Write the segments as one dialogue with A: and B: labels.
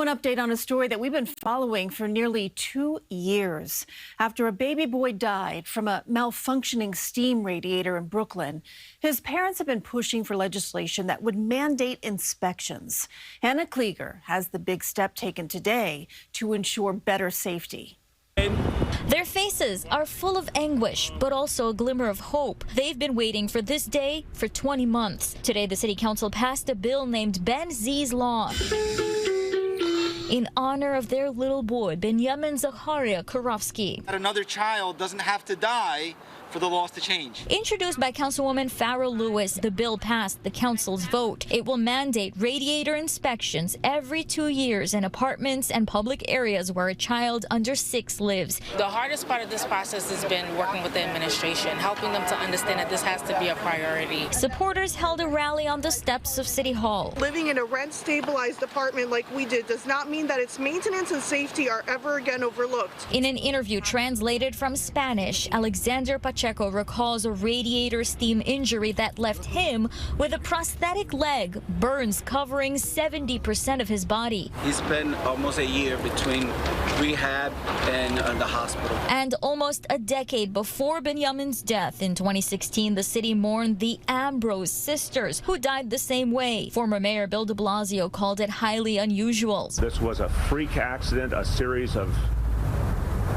A: an update on a story that we've been following for nearly 2 years. After a baby boy died from a malfunctioning steam radiator in Brooklyn, his parents have been pushing for legislation that would mandate inspections. Hannah Kliger has the big step taken today to ensure better safety.
B: Their faces are full of anguish, but also a glimmer of hope. They've been waiting for this day for 20 months. Today, the city council passed a bill named Ben Z's Law in honor of their little boy, Binyomin Zachariah Kuravsky.
C: Another child doesn't have to die for the laws to change.
B: Introduced by Councilwoman Farrell Lewis, the bill passed the council's vote. It will mandate radiator inspections every 2 years in apartments and public areas where a child under 6 lives.
D: The hardest part of this process has been working with the administration, helping them to understand that this has to be a priority.
B: Supporters held a rally on the steps of City Hall.
E: Living in a rent-stabilized apartment like we did does not mean that its maintenance and safety are ever again overlooked.
B: In an interview translated from Spanish, Alexander Pacheco recalls a radiator steam injury that left him with a prosthetic leg, burns covering 70% of his body.
F: He spent almost a year between rehab and the hospital.
B: And almost a decade before Binyomin's death in 2016, the city mourned the Ambrose sisters, who died the same way. Former Mayor Bill de Blasio called it highly unusual.
G: This was a freak accident, a series of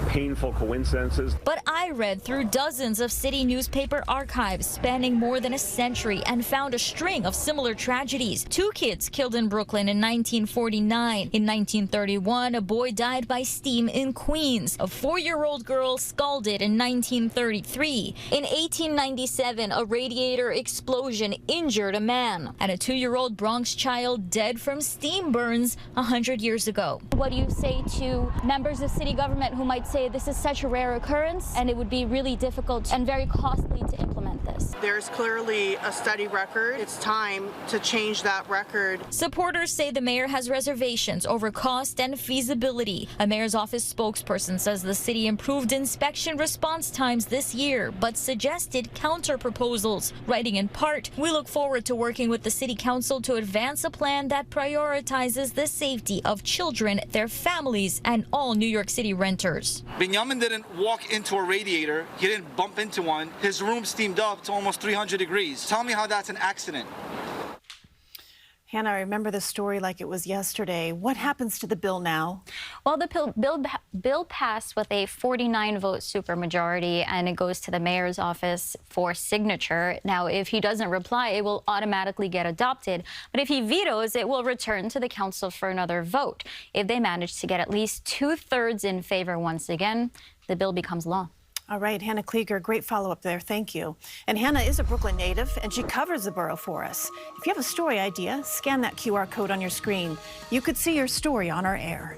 G: painful coincidences.
B: But I read through dozens of city newspaper archives spanning more than a century and found a string of similar tragedies. 2 kids killed in Brooklyn in 1949. In 1931, a boy died by steam in Queens. A 4-year-old girl scalded in 1933. In 1897, a radiator explosion injured a man. And a 2-year-old Bronx child dead from steam burns 100 years ago.
H: What do you say to members of city government who might say this is such a rare occurrence and it would be really difficult and very costly to implement this?
E: There's clearly a steady record. It's time to change that record.
B: Supporters say the mayor has reservations over cost and feasibility. A mayor's office spokesperson says the city improved inspection response times this year, but suggested counter proposals. Writing in part, we look forward to working with the city council to advance a plan that prioritizes the safety of children, their families, and all New York City renters.
C: Binyomin didn't walk into a radiator. He didn't bump into one. His room steamed up to almost 300 degrees. Tell me how that's an accident.
A: Hannah, I remember the story like it was yesterday. What happens to the bill now?
H: Well, the bill passed with a 49-vote supermajority, and it goes to the mayor's office for signature. Now, if he doesn't reply, it will automatically get adopted. But if he vetoes, it will return to the council for another vote. If they manage to get at least 2/3 in favor once again, the bill becomes law.
A: All right, Hannah Kliger, great follow-up there. Thank you. And Hannah is a Brooklyn native, and she covers the borough for us. If you have a story idea, scan that QR code on your screen. You could see your story on our air.